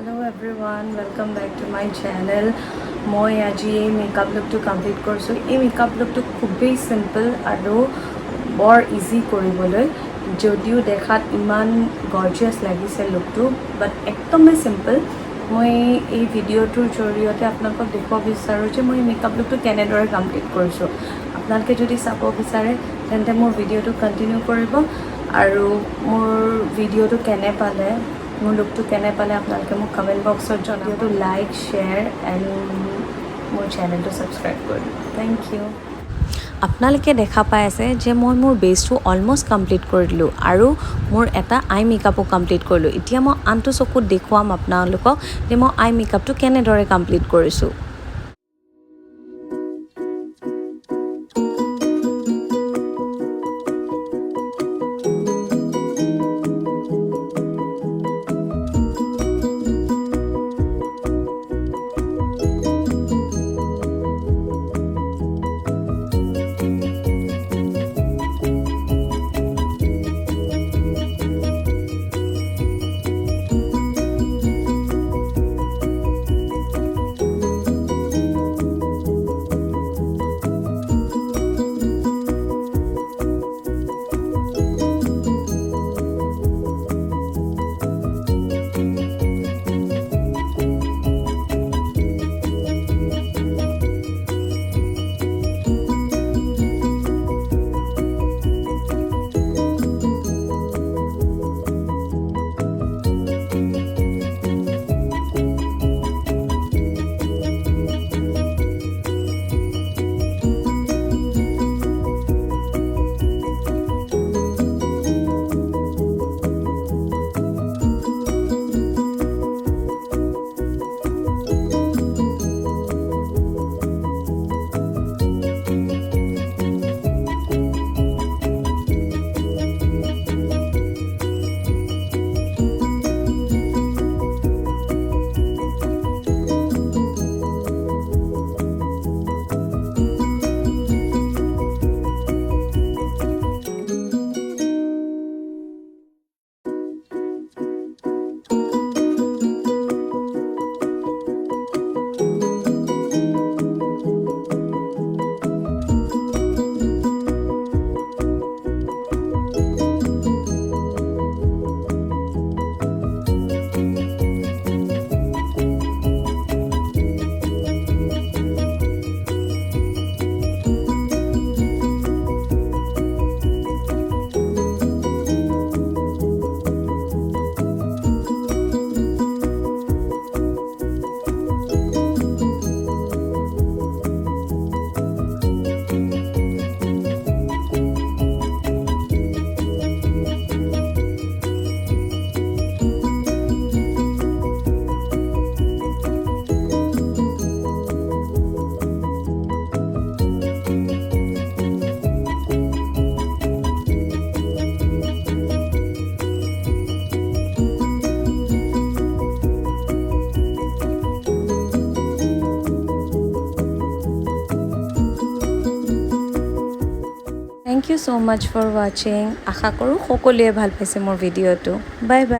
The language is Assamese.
Hello everyone, welcome back to my channel. মই আজি এই মেকআপ লুকটো কমপ্লিট কৰিছোঁ। এই মেকআপ লুকটো খুবেই সিম্পল আৰু বৰ ইজি কৰিবলৈ, যদিও দেখাত ইমান গৰ্জিয়াছ লাগিছে লুকটো, বাট একদমেই সিম্পল। মই এই ভিডিঅ'টোৰ জৰিয়তে আপোনালোকক দেখুৱাব বিচাৰোঁ যে মই মেকআপ লুকটো কেনেদৰে কমপ্লিট কৰিছোঁ। আপোনালোকে যদি চাব বিচাৰে তেন্তে মোৰ ভিডিঅ'টো কণ্টিনিউ কৰিব, আৰু মোৰ ভিডিঅ'টো কেনে পালে, মোৰ লুকটো কেনে পালে আপোনালোকে মোক কমেণ্ট বক্সত জনাব। ভিডিঅ'টো লাইক, শ্বেয়াৰ এণ্ড মোৰ চেনেলটো ছাবস্ক্ৰাইব কৰিব। Thank you. আপোনালোকে দেখা পাই আছে যে মই মোৰ বেছটো অলমষ্ট কমপ্লিট কৰি দিলোঁ আৰু মোৰ এটা আই মেকআপো কমপ্লিট কৰিলোঁ। এতিয়া মই আনটো চকুত দেখুৱাম আপোনালোকক যে মই আই মেকআপটো কেনেদৰে কমপ্লিট কৰিছোঁ। Thank you so much for watching. আশা কৰোঁ সকলোৱে ভাল পাইছে মোৰ ভিডিঅ'টো। Bye bye.